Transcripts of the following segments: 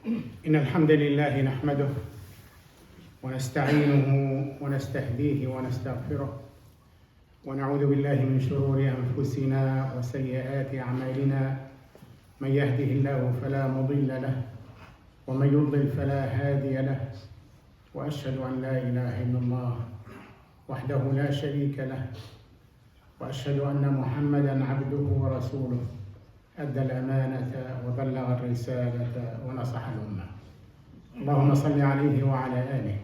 إن الحمد لله نحمده ونستعينه ونستهديه ونستغفره ونعوذ بالله من شرور أنفسنا وسيئات أعمالنا. من يهده الله فلا مضل له ومن يضلل فلا هادي له، وأشهد أن لا إله إلا الله وحده لا شريك له، وأشهد أن محمدًا عبده ورسوله أدى الأمانة وبلغ الرسالة ونصح الأمة. اللهم صل عليه وعلى آله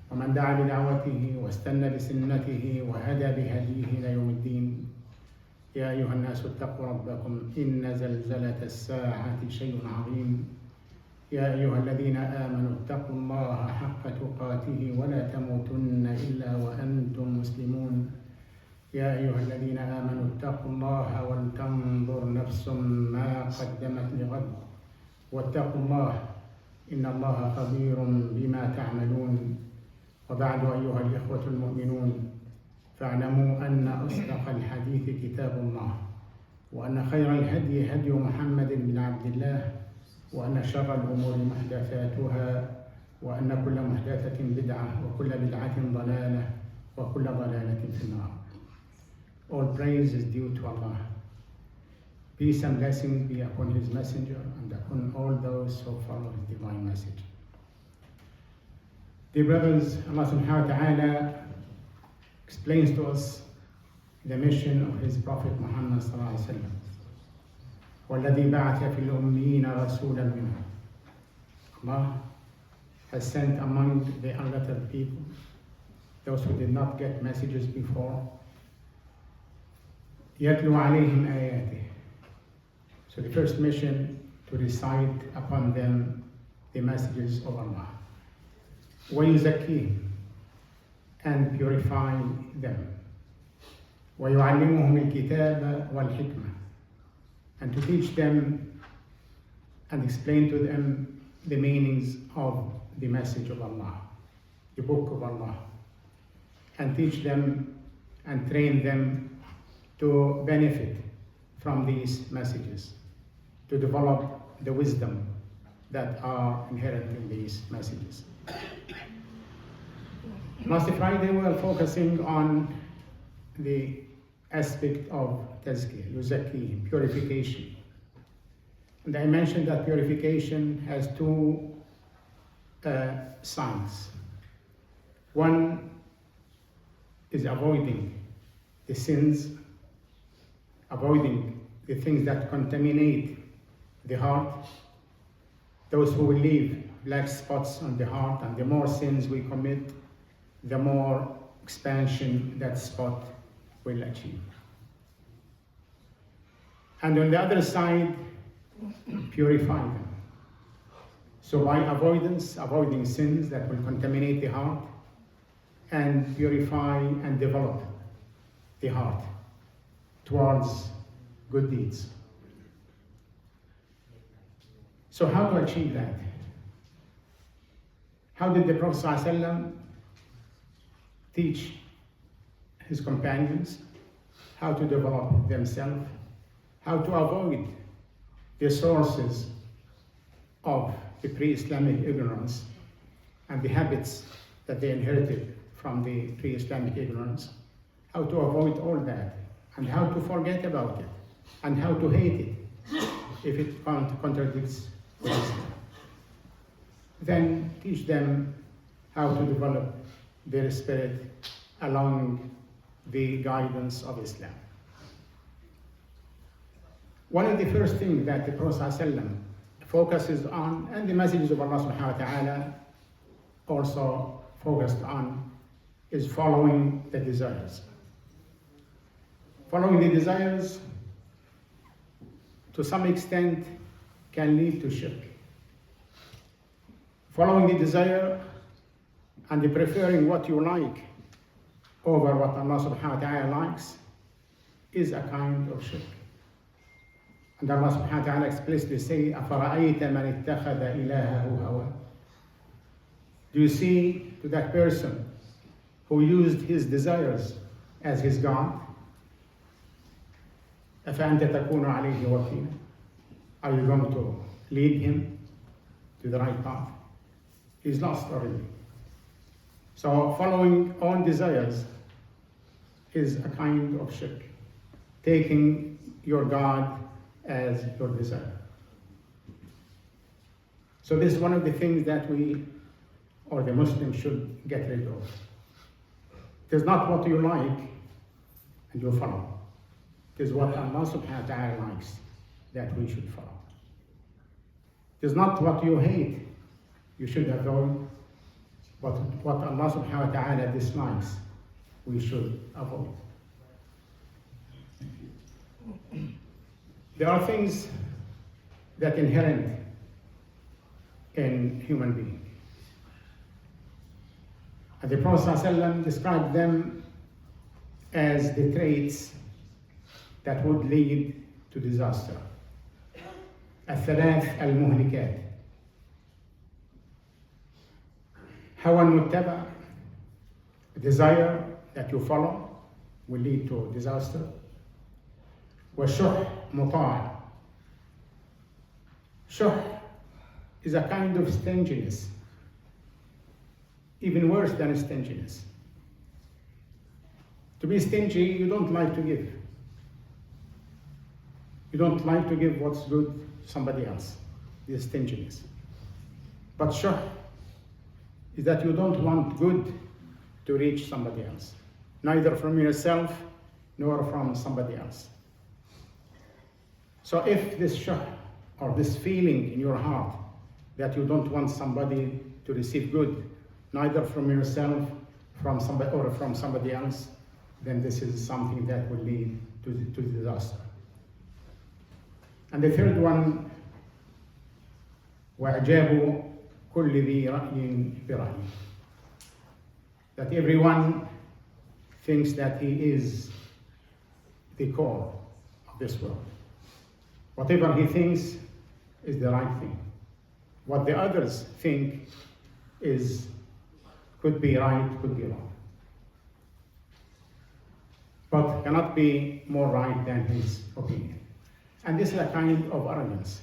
ومن دعا بدعوته واستنى بسنته وهدى بهديه إلى يوم الدين. يا أيها الناس اتقوا ربكم إن زلزلة الساعة شيء عظيم. يا أيها الذين آمنوا اتقوا الله حق تقاته ولا تموتن إلا وأنتم مسلمون. يا أيها الذين آمنوا اتقوا الله ولتنظر نفس ما قدمت لغد واتقوا الله إن الله خبير بما تعملون. وبعد أيها الإخوة المؤمنون، فاعلموا أن أصدق الحديث كتاب الله، وأن خير الهدي هدي محمد بن عبد الله، وأن شر الأمور محدثاتها، وأن كل محدثة بدعة وكل بدعة ضلالة وكل ضلالة في النار. All praise is due to Allah. Peace and blessings be upon His Messenger and upon all those who follow His divine message. Dear brothers, Allah subhanahu wa ta'ala explains to us the mission of His Prophet Muhammad sallallahu alaihi wasallam. وَالَّذِي بَعَثَ فِي الْأُمِّيِّينَ رَسُولًا مِنْهُمْ. Allah has sent among the unlettered people, those who did not get messages before, يَتْلُو عَلَيْهِمْ آيَاتِهِ. So the first mission, to recite upon them the messages of Allah. وَيُزَكِّيهِمْ, and purify them. وَيُعَلِّمُهُمُ الْكِتَابَ وَالْحِكْمَةَ, and to teach them and explain to them the meanings of the message of Allah, the book of Allah, and teach them and train them to benefit from these messages, to develop the wisdom that are inherent in these messages. Last Friday we were focusing on the aspect of tazkiyah, yuzakki, purification. And I mentioned that purification has two sides. One is avoiding the sins, avoiding the things that contaminate the heart, those who will leave black spots on the heart, and the more sins we commit, the more expansion that spot will achieve. And on the other side, purify them. So by avoiding sins that will contaminate the heart, and purify and develop the heart towards good deeds. So how to achieve that? How did the Prophet ﷺ teach his companions how to develop themselves, how to avoid the sources of the pre-Islamic ignorance and the habits that they inherited from the pre-Islamic ignorance, how to avoid all that, and how to forget about it, and how to hate it if it contradicts Islam. Then teach them how to develop their spirit along the guidance of Islam. One of the first things that the Prophet ﷺ focuses on, and the messages of Allah subhanahu wa ta'ala also focused on, is following the desires. Following the desires, to some extent, can lead to shirk. Following the desire and the preferring what you like over what Allah subhanahu wa ta'ala likes is a kind of shirk. And Allah subhanahu wa ta'ala explicitly say, أَفَرَأَيْتَ مَنِ اتَّخَذَ إِلَهَهُ هَوَاهُ. Do you see to that person who used his desires as his God? أَفَأَنْتَ تَكُونُ عَلَيْهِ وَكِيلًا. Are you going to lead him? to the right path, he's lost already. So following own desires is a kind of shirk, taking your God as your desire. So this is one of the things that we, or the Muslims, should get rid of. It is not what you like and you follow. It is what Allah subhanahu wa ta'ala likes that we should follow. It is not what you hate you should avoid, but what Allah subhanahu wa ta'ala dislikes we should avoid. There are things that inherent in human being. And the Prophet ﷺ described them as the traits that would lead to disaster. الثلاث المهلكات. هوى متبع, desire that you follow will lead to disaster. والشح مطاع. Shuh is a kind of stinginess, even worse than stinginess. To be stingy, you don't like to give. You don't like to give what's good to somebody else. This is stinginess. But shuh is that you don't want good to reach somebody else, neither from yourself nor from somebody else. So if this shuh, or this feeling in your heart that you don't want somebody to receive good, neither from yourself, from somebody, or from somebody else, then this is something that will lead to disaster. And the third one, وَإِعْجَابُ كُلِّ ذِي رَأْيٍ بِرَأْيٍ. That everyone thinks that he is the core of this world. Whatever he thinks is the right thing. What the others think could be right, could be wrong. But cannot be more right than his opinion. And this is a kind of arrogance.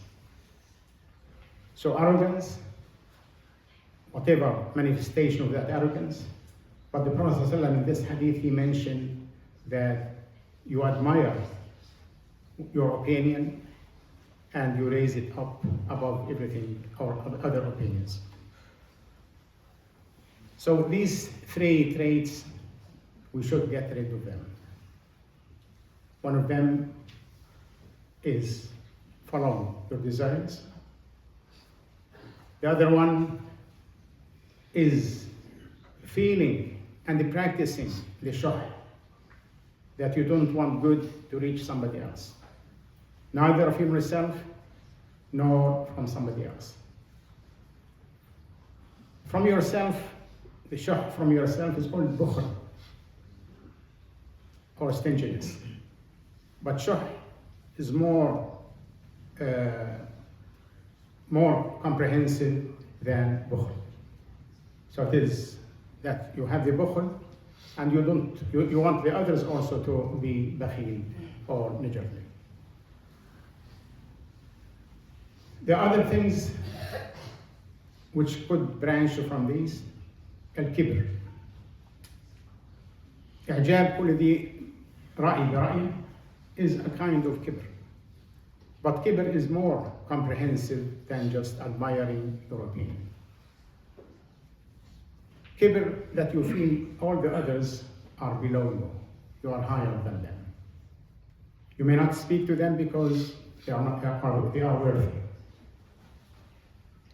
So arrogance, whatever manifestation of that arrogance, but the Prophet ﷺ in this hadith, he mentioned that you admire your opinion and you raise it up above everything or other opinions. So these three traits, we should get rid of them. One of them is following your desires. The other one is feeling and practicing the shuh, that you don't want good to reach somebody else, neither from yourself nor from somebody else. From yourself, the shuh from yourself is called bukhl, or stinginess. But shuh is more comprehensive than bukhl. So it is that you have the bukhl, and you want the others also to be bakhil or nijarli. The other things which could branch from these, al-kibr. إعجاب كل ذي رأي برأي is a kind of kibr. But kibr is more comprehensive than just admiring your opinion. Kibr, that you feel all the others are below you. You are higher than them. You may not speak to them because they are worthy.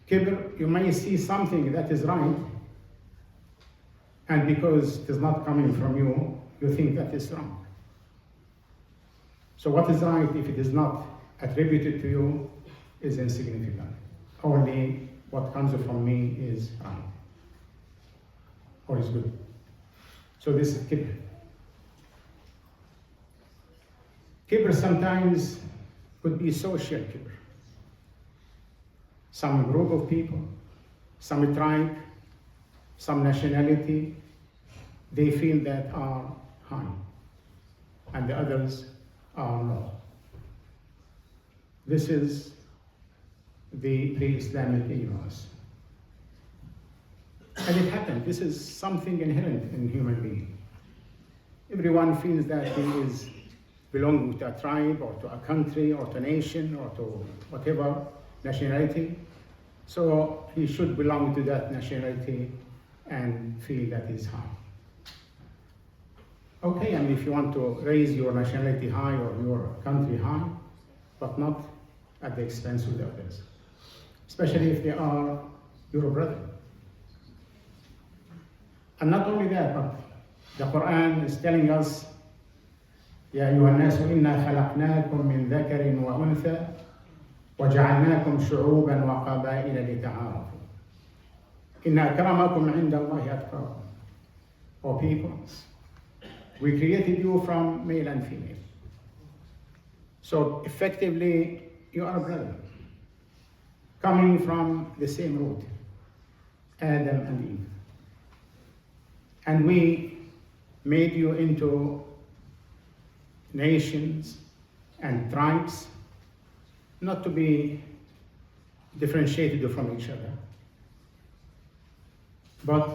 Kibr, you may see something that is right, and because it is not coming from you, you think that is wrong. So what is right, if it is not attributed to you, is insignificant. Only what comes from me is right, or is good. So this is kibr. Kibr sometimes could be social kibr. Some group of people, some tribe, some nationality, they feel that are high, and the others are low. This is the pre-Islamic ignorance. And it happened. This is something inherent in human being. Everyone feels that he is belonging to a tribe or to a country or to a nation or to whatever nationality. So he should belong to that nationality and feel that he's high. Okay, I mean, if you want to raise your nationality high or your country high, but not at the expense of the others, especially if they are your brother. And not only that, but the Quran is telling us, يا أيها الناس إنا خلقناكم من ذكر وأنثى وجعلناكم شعوبا وقبائل لتعارفوا إن أكرمكم عند الله أتقاكم. O people, we created you from male and female. So effectively, you are brothers, coming from the same root, Adam and Eve. And we made you into nations and tribes, not to be differentiated from each other, but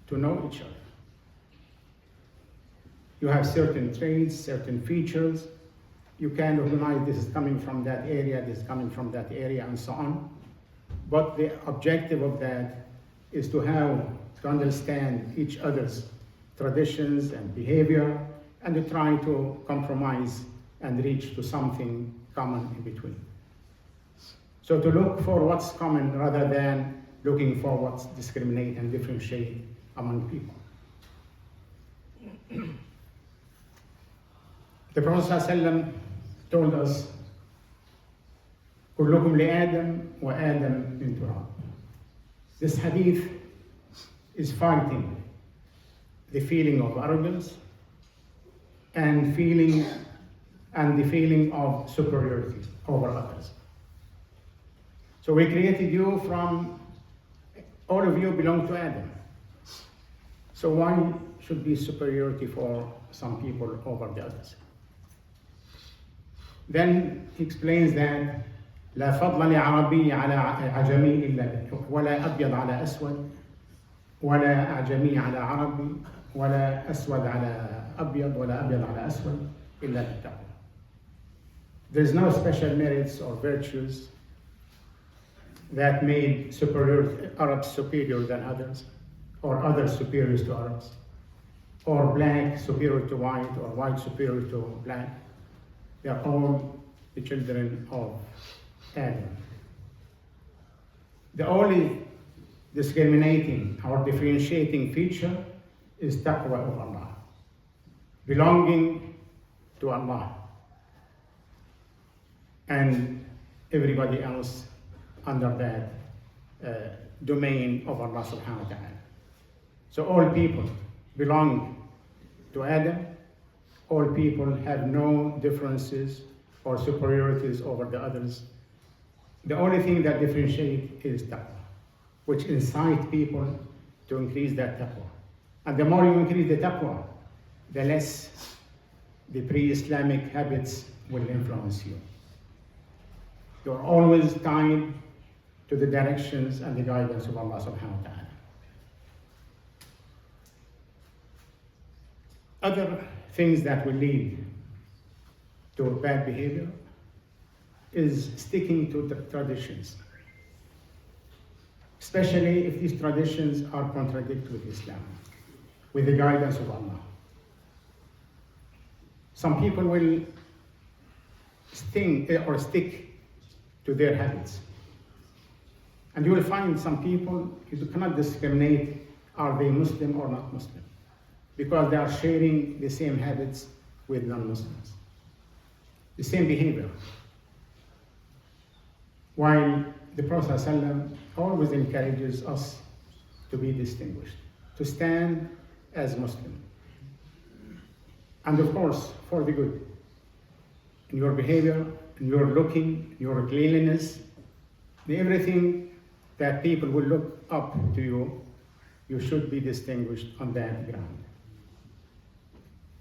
to know each other. You have certain traits, certain features. You can recognize this is coming from that area, this is coming from that area, and so on. But the objective of that is to understand each other's traditions and behavior, and to try to compromise and reach to something common in between. So to look for what's common rather than looking for what's discriminate and differentiate among people. The Prophet ﷺ told us, كلكم لآدم وآدم من تراب. This hadith is fighting the feeling of arrogance and the feeling of superiority over others. So we created you from, all of you belong to Adam. So why should be superiority for some people over the others? Then he explains that لا فضل لعربي على عجمي إلا ولا أبيض على أسود ولا أعجمي على عربي ولا أسود على أبيض ولا أبيض على أسود إلا بالتقوى. There's no special merits or virtues that made Arabs superior than others, or others superior to Arabs, or black superior to white, or white superior to black. They are all the children of Adam. The only discriminating or differentiating feature is taqwa of Allah, belonging to Allah, and everybody else under that domain of Allah subhanahu wa ta'ala. So all people belong to Adam. All people have no differences or superiorities over the others. The only thing that differentiates is taqwa, which incites people to increase that taqwa. And the more you increase the taqwa, the less the pre-Islamic habits will influence you. You're always tied to the directions and the guidance of Allah subhanahu wa ta'ala. Other things that will lead to bad behavior is sticking to the traditions, especially if these traditions are contradictory with Islam, with the guidance of Allah. Some people will stick to their habits. And you will find some people, you cannot discriminate, are they Muslim or not Muslim, because they are sharing the same habits with non-Muslims, the same behavior. While the Prophet ﷺ always encourages us to be distinguished, to stand as Muslim. And of course, for the good, in your behavior, in your looking, your cleanliness, everything that people will look up to you, you should be distinguished on that ground.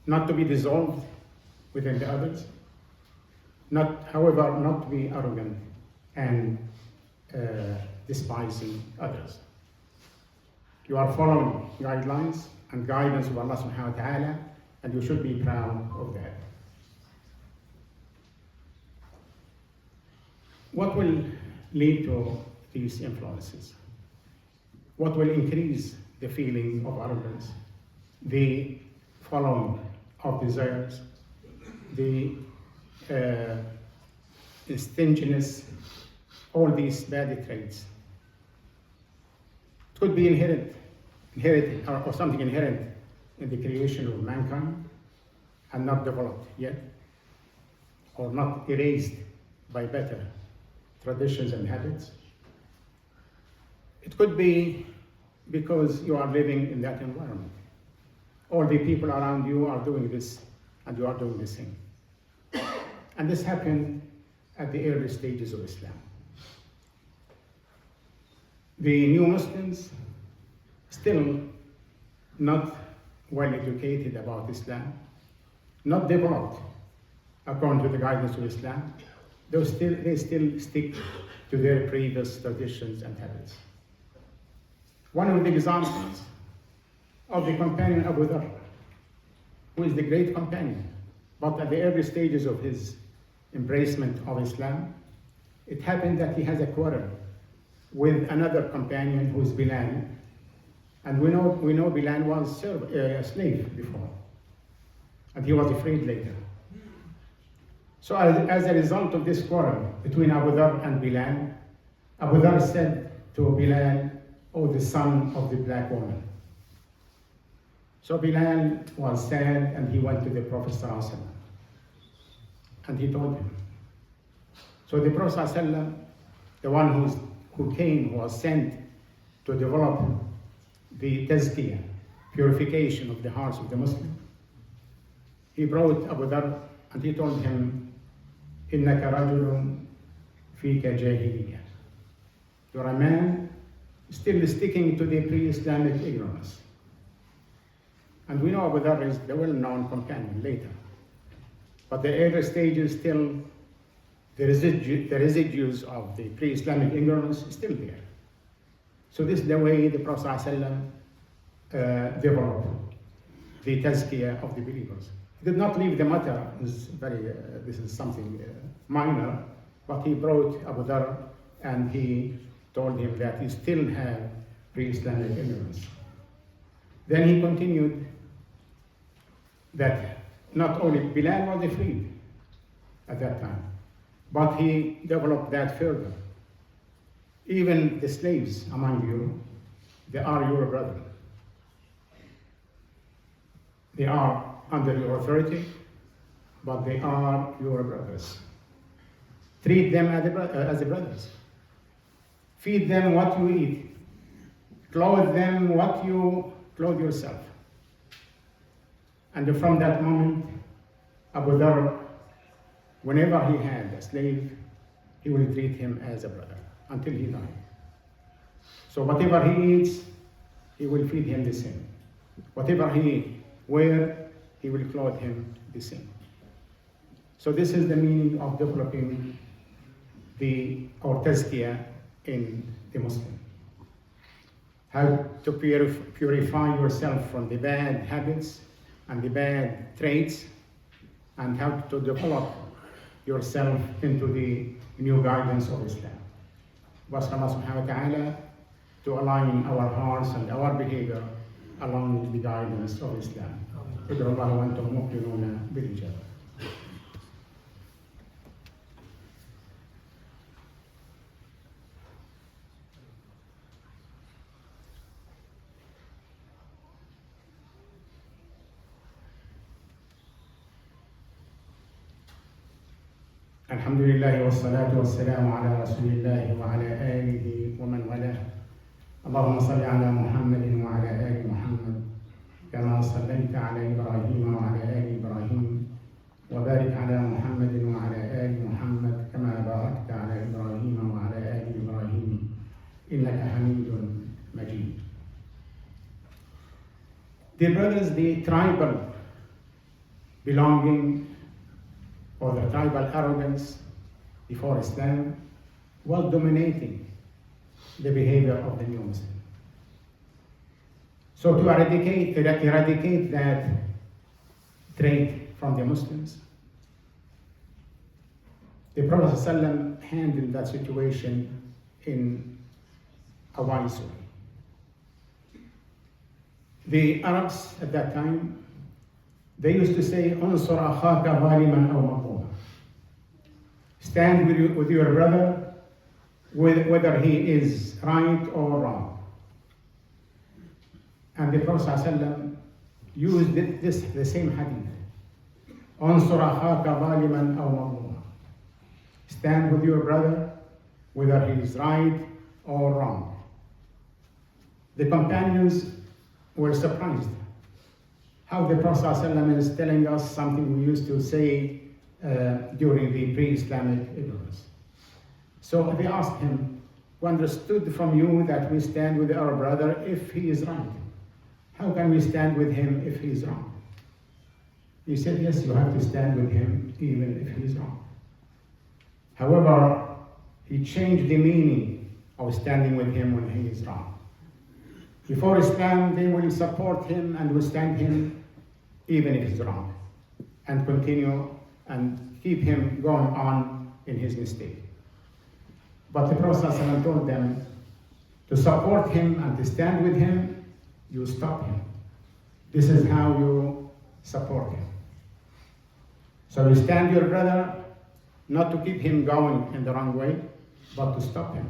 Not to be dissolved within the others, not to be arrogant and despising others. You are following guidelines and guidance of Allah subhanahu wa ta'ala, and you should be proud of that. What will lead to these influences? What will increase the feeling of arrogance, the following of desires, the stinginess, all these bad traits? It could be inherited or something inherent in the creation of mankind and not developed yet, or not erased by better traditions and habits. It could be because you are living in that environment. All the people around you are doing this, and you are doing the same. And this happened at the early stages of Islam. The new Muslims, still not well educated about Islam, not developed according to the guidance of Islam, they still stick to their previous traditions and habits. One of the examples of the companion Abu Dharr, who is the great companion, but at the early stages of his embracement of Islam, it happened that he has a quarrel with another companion who is Bilal. And we know Bilal was a slave before, and he was freed later. So as a result of this quarrel between Abu Dharr and Bilal, Abu Dharr said to Bilal, "Oh, the son of the black woman." So Bilal was sad, and he went to the Prophet ﷺ, and he told him. So the Prophet ﷺ, the one who was sent to develop the tazkiyah, purification of the hearts of the Muslim, he brought Abu Dharr and he told him, إِنَّكَ رَجُلٌ فِيكَ جَاهِلِيَّةٌ. You're a man still sticking to the pre-Islamic ignorance. And we know Abu Dharr is the well-known companion later. But the early stages still, the residues of the pre-Islamic ignorance is still there. So this is the way the Prophet ﷺ developed the tazkiyah of the believers. He did not leave the matter, this is something minor, but he brought Abu Dharr and he told him that he still had pre-Islamic ignorance. Then he continued that not only Bilal was freed at that time, but he developed that further. Even the slaves among you, they are your brother. They are under your authority, but they are your brothers. Treat them as brothers. Feed them what you eat. Clothe them what you clothe yourself. And from that moment, Abu Dharr, whenever he had a slave, he will treat him as a brother until he died. So whatever he eats, he will feed him the same. Whatever he wears, he will clothe him the same. So this is the meaning of developing or tazkiyah in the Muslim. How to purify yourself from the bad habits and the bad traits, and how to develop yourself into the new guidance of Islam. Ask Allah subhanahu wa ta'ala to align our hearts and our behavior along with the guidance of Islam. ادعوا الله وانتم موقنون بالإجابة. الحمد لله والصلاة والسلام على رسول الله وعلى آله ومن والاه. اللهم صل على محمد وعلى آل محمد كما صليت على إبراهيم وعلى آل إبراهيم، وبارك على محمد وعلى آل محمد كما باركت على إبراهيم وعلى آل إبراهيم إنك حميد مجيد. Dear brothers, the tribal belonging or the tribal arrogance before Islam was dominating the behavior of the new Muslim. So to eradicate that trait from the Muslims, the Prophet ﷺ handled that situation in a wise way. The Arabs at that time, they used to say, "Unsur akhaka zaliman aw mazluman." Stand with your brother, whether he is right or wrong. And the Prophet ﷺ used the same hadith. "Unsur akhaka zaliman aw mazluman." Stand with your brother, whether he is right or wrong. The companions were surprised how the Prophet ﷺ is telling us something we used to say during the pre-Islamic ignorance. So they asked him, "We understood from you that we stand with our brother if he is right. How can we stand with him if he is wrong?" He said, "Yes, you have to stand with him even if he is wrong." However, he changed the meaning of standing with him when he is wrong. Before Islam, they will support him and withstand him even if he's wrong, and continue and keep him going on in his mistake. But the Prophet ﷺ told them to support him and to stand with him, you stop him. This is how you support him. So you stand your brother, not to keep him going in the wrong way, but to stop him.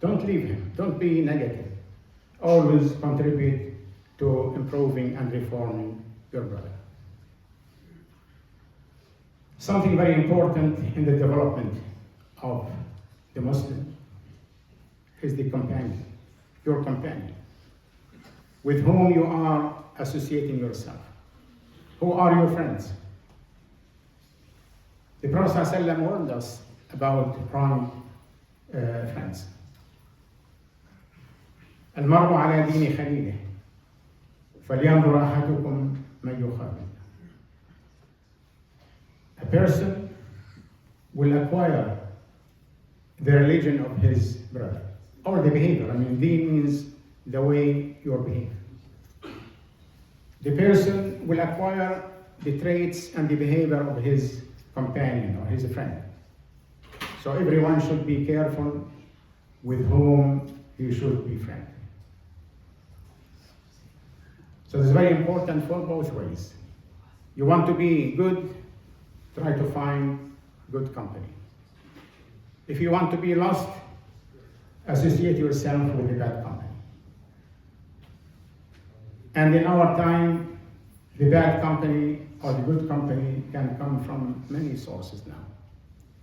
Don't leave him. Don't be negative. Always contribute to improving and reforming your brother. Something very important in the development of the Muslim is the companion, your companion, with whom you are associating yourself. Who are your friends? The Prophet ﷺ warned us about wrong friends. المرء على دين خليله فلينظر أحدكم من يخالل. A person will acquire the religion of his brother, or the behavior. Deen means the way you behave. The person will acquire the traits and the behavior of his companion or his friend. So everyone should be careful with whom he should be friend. So it's very important for both ways. You want to be good, try to find good company. If you want to be lost, associate yourself with the bad company. And in our time, the bad company or the good company can come from many sources now.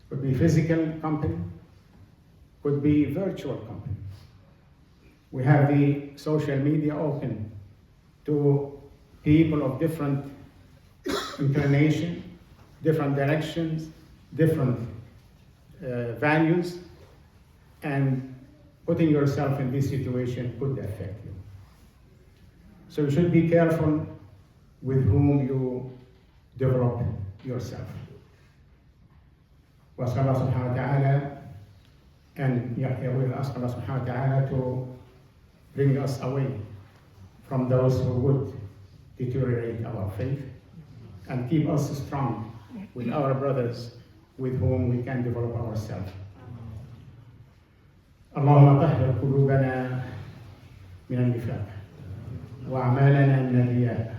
Could be physical company, could be virtual company. We have the social media open to people of different inclination, different directions, different values, and putting yourself in this situation could affect you. So you should be careful with whom you develop yourself. We ask Allah subhanahu wa ta'ala, and we ask Allah subhanahu wa ta'ala to bring us away from those who would deteriorate our faith and keep us strong with our brothers with whom we can develop ourselves. اللهم طهر قلوبنا من النفاق وأعمالنا من الرياء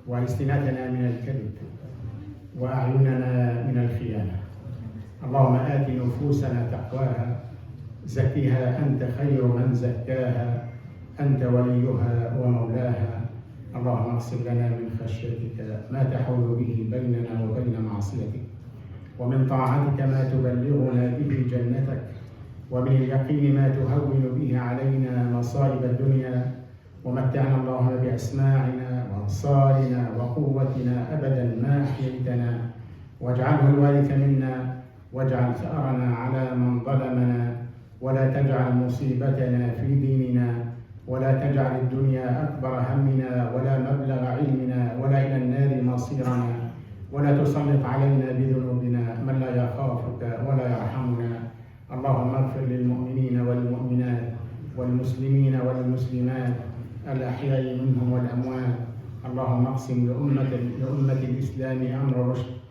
وألسنتنا من الكذب وأعيننا من الخيانة. اللهم آت نفوسنا تقواها زكها أنت خير من زكاها أنت وليها ومولاها. اللهم اغفر لنا من خشيتك ما تحول به بيننا وبين معصيتك ومن طاعتك ما تبلغنا به جنتك ومن اليقين ما تهون به علينا مصائب الدنيا ومتعنا اللهم بأسماعنا وأبصارنا وقوتنا أبدا ما أحييتنا واجعله الوارث منا واجعل ثأرنا على من ظلمنا ولا تجعل مصيبتنا في ديننا ولا تجعل الدنيا أكبر همنا ولا مبلغ علمنا ولا إلى النار مصيرنا ولا تسلط علينا بذنوبنا من لا يخافك ولا يرحمنا. اللهم اغفر للمؤمنين والمؤمنات والبنات الأحياء منهم والأموات. اللهم اقسم لأمة الإسلام أمر رشد